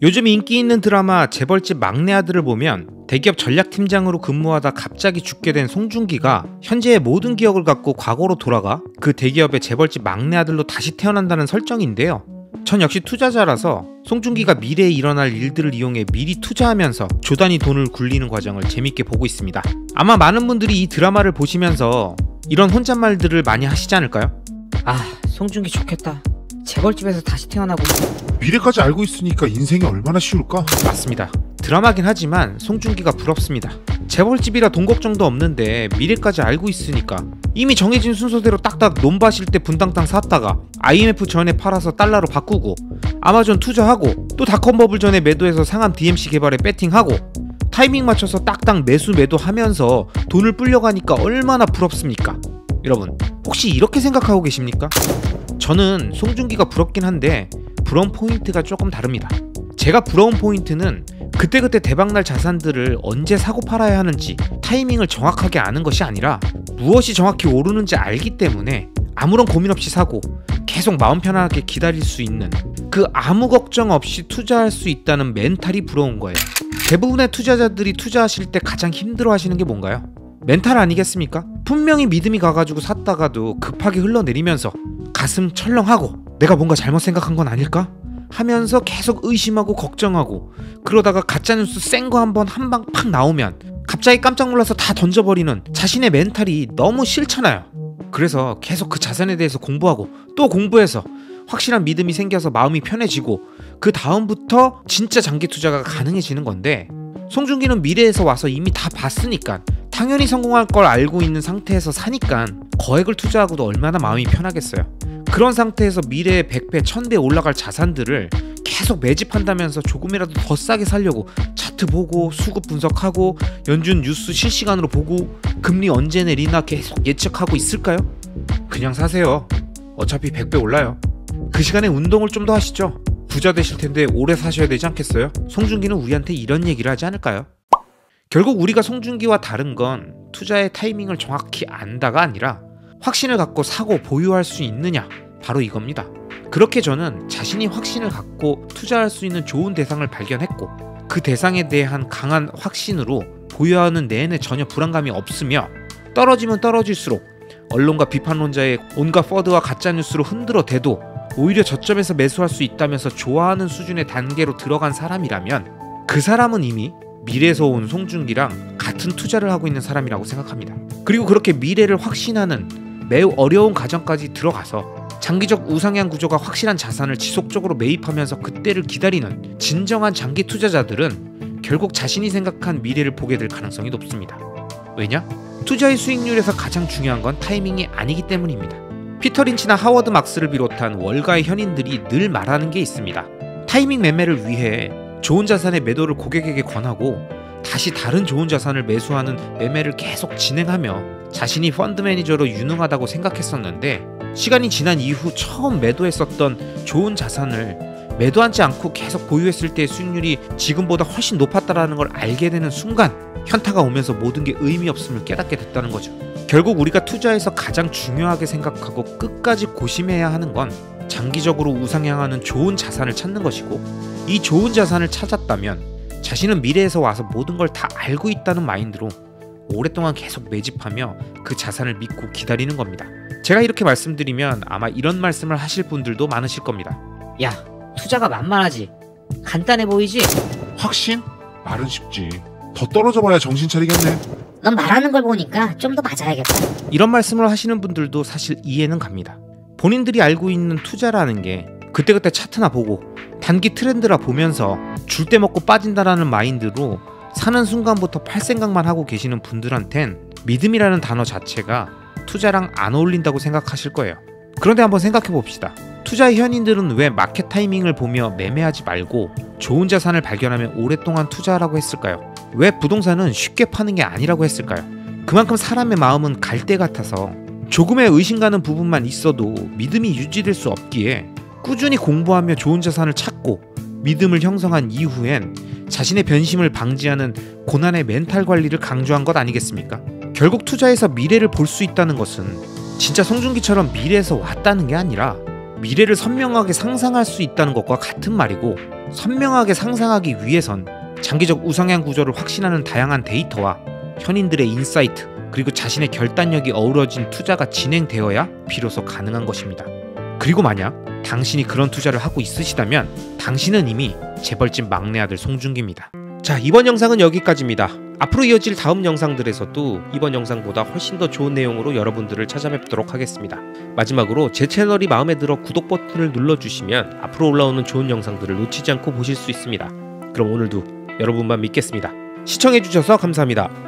요즘 인기 있는 드라마 재벌집 막내 아들을 보면 대기업 전략팀장으로 근무하다 갑자기 죽게 된 송중기가 현재의 모든 기억을 갖고 과거로 돌아가 그 대기업의 재벌집 막내 아들로 다시 태어난다는 설정인데요. 전 역시 투자자라서 송중기가 미래에 일어날 일들을 이용해 미리 투자하면서 조단위 돈을 굴리는 과정을 재밌게 보고 있습니다. 아마 많은 분들이 이 드라마를 보시면서 이런 혼잣말들을 많이 하시지 않을까요? 아, 송중기 좋겠다. 재벌집에서 다시 태어나고. 미래까지 알고 있으니까 인생이 얼마나 쉬울까? 맞습니다. 드라마긴 하지만 송중기가 부럽습니다. 재벌집이라 돈 걱정도 없는데 미래까지 알고 있으니까 이미 정해진 순서대로 딱딱 논밭일 때 분당땅 샀다가 IMF 전에 팔아서 달러로 바꾸고 아마존 투자하고 또 닷컴버블 전에 매도해서 상암 DMC 개발에 배팅하고 타이밍 맞춰서 딱딱 매수 매도하면서 돈을 불려가니까 얼마나 부럽습니까? 여러분 혹시 이렇게 생각하고 계십니까? 저는 송중기가 부럽긴 한데 부러운 포인트가 조금 다릅니다. 제가 부러운 포인트는 그때그때 대박날 자산들을 언제 사고 팔아야 하는지 타이밍을 정확하게 아는 것이 아니라 무엇이 정확히 오르는지 알기 때문에 아무런 고민 없이 사고 계속 마음 편하게 기다릴 수 있는 그 아무 걱정 없이 투자할 수 있다는 멘탈이 부러운 거예요. 대부분의 투자자들이 투자하실 때 가장 힘들어 하시는 게 뭔가요? 멘탈 아니겠습니까? 분명히 믿음이 가가지고 샀다가도 급하게 흘러내리면서 가슴 철렁하고 내가 뭔가 잘못 생각한 건 아닐까? 하면서 계속 의심하고 걱정하고 그러다가 가짜뉴스 센 거 한번 한 방 팍 나오면 갑자기 깜짝 놀라서 다 던져버리는 자신의 멘탈이 너무 싫잖아요. 그래서 계속 그 자산에 대해서 공부하고 또 공부해서 확실한 믿음이 생겨서 마음이 편해지고 그 다음부터 진짜 장기 투자가 가능해지는 건데 송중기는 미래에서 와서 이미 다 봤으니까 당연히 성공할 걸 알고 있는 상태에서 사니까 거액을 투자하고도 얼마나 마음이 편하겠어요. 그런 상태에서 미래에 100배, 1000배 올라갈 자산들을 계속 매집한다면서 조금이라도 더 싸게 사려고 차트 보고 수급 분석하고 연준 뉴스 실시간으로 보고 금리 언제 내리나 계속 예측하고 있을까요? 그냥 사세요. 어차피 100배 올라요. 그 시간에 운동을 좀 더 하시죠. 부자 되실 텐데 오래 사셔야 되지 않겠어요? 송중기는 우리한테 이런 얘기를 하지 않을까요? 결국 우리가 송중기와 다른 건 투자의 타이밍을 정확히 안다가 아니라 확신을 갖고 사고 보유할 수 있느냐, 바로 이겁니다. 그렇게 저는 자신이 확신을 갖고 투자할 수 있는 좋은 대상을 발견했고 그 대상에 대한 강한 확신으로 보유하는 내내 전혀 불안감이 없으며 떨어지면 떨어질수록 언론과 비판론자의 온갖 퍼드와 가짜뉴스로 흔들어대도 오히려 저점에서 매수할 수 있다면서 좋아하는 수준의 단계로 들어간 사람이라면 그 사람은 이미 미래에서 온 송중기랑 같은 투자를 하고 있는 사람이라고 생각합니다. 그리고 그렇게 미래를 확신하는 매우 어려운 과정까지 들어가서 장기적 우상향 구조가 확실한 자산을 지속적으로 매입하면서 그때를 기다리는 진정한 장기 투자자들은 결국 자신이 생각한 미래를 보게 될 가능성이 높습니다. 왜냐? 투자의 수익률에서 가장 중요한 건 타이밍이 아니기 때문입니다. 피터 린치나 하워드 막스를 비롯한 월가의 현인들이 늘 말하는 게 있습니다. 타이밍 매매를 위해 좋은 자산의 매도를 고객에게 권하고 다시 다른 좋은 자산을 매수하는 매매를 계속 진행하며 자신이 펀드 매니저로 유능하다고 생각했었는데 시간이 지난 이후 처음 매도했었던 좋은 자산을 매도하지 않고 계속 보유했을 때의 수익률이 지금보다 훨씬 높았다는 걸 알게 되는 순간 현타가 오면서 모든 게 의미 없음을 깨닫게 됐다는 거죠. 결국 우리가 투자에서 가장 중요하게 생각하고 끝까지 고심해야 하는 건 장기적으로 우상향하는 좋은 자산을 찾는 것이고 이 좋은 자산을 찾았다면 자신은 미래에서 와서 모든 걸 다 알고 있다는 마인드로 오랫동안 계속 매집하며 그 자산을 믿고 기다리는 겁니다. 제가 이렇게 말씀드리면 아마 이런 말씀을 하실 분들도 많으실 겁니다. 야, 투자가 만만하지? 간단해 보이지? 확신? 말은 쉽지. 더 떨어져 봐야 정신 차리겠네. 넌 말하는 걸 보니까 좀 더 맞아야겠다. 이런 말씀을 하시는 분들도 사실 이해는 갑니다. 본인들이 알고 있는 투자라는 게 그때그때 차트나 보고 단기 트렌드라 보면서 줄 때 먹고 빠진다라는 마인드로 사는 순간부터 팔 생각만 하고 계시는 분들한텐 믿음이라는 단어 자체가 투자랑 안 어울린다고 생각하실 거예요. 그런데 한번 생각해 봅시다. 투자의 현인들은 왜 마켓 타이밍을 보며 매매하지 말고 좋은 자산을 발견하면 오랫동안 투자하라고 했을까요? 왜 부동산은 쉽게 파는 게 아니라고 했을까요? 그만큼 사람의 마음은 갈대 같아서 조금의 의심 가는 부분만 있어도 믿음이 유지될 수 없기에 꾸준히 공부하며 좋은 자산을 찾고 믿음을 형성한 이후엔 자신의 변심을 방지하는 고난의 멘탈 관리를 강조한 것 아니겠습니까? 결국 투자에서 미래를 볼 수 있다는 것은 진짜 송중기처럼 미래에서 왔다는 게 아니라 미래를 선명하게 상상할 수 있다는 것과 같은 말이고 선명하게 상상하기 위해선 장기적 우상향 구조를 확신하는 다양한 데이터와 현인들의 인사이트 그리고 자신의 결단력이 어우러진 투자가 진행되어야 비로소 가능한 것입니다. 그리고 만약 당신이 그런 투자를 하고 있으시다면 당신은 이미 재벌집 막내 아들 송중기입니다. 자, 이번 영상은 여기까지입니다. 앞으로 이어질 다음 영상들에서도 이번 영상보다 훨씬 더 좋은 내용으로 여러분들을 찾아뵙도록 하겠습니다. 마지막으로 제 채널이 마음에 들어 구독 버튼을 눌러주시면 앞으로 올라오는 좋은 영상들을 놓치지 않고 보실 수 있습니다. 그럼 오늘도 여러분만 믿겠습니다. 시청해주셔서 감사합니다.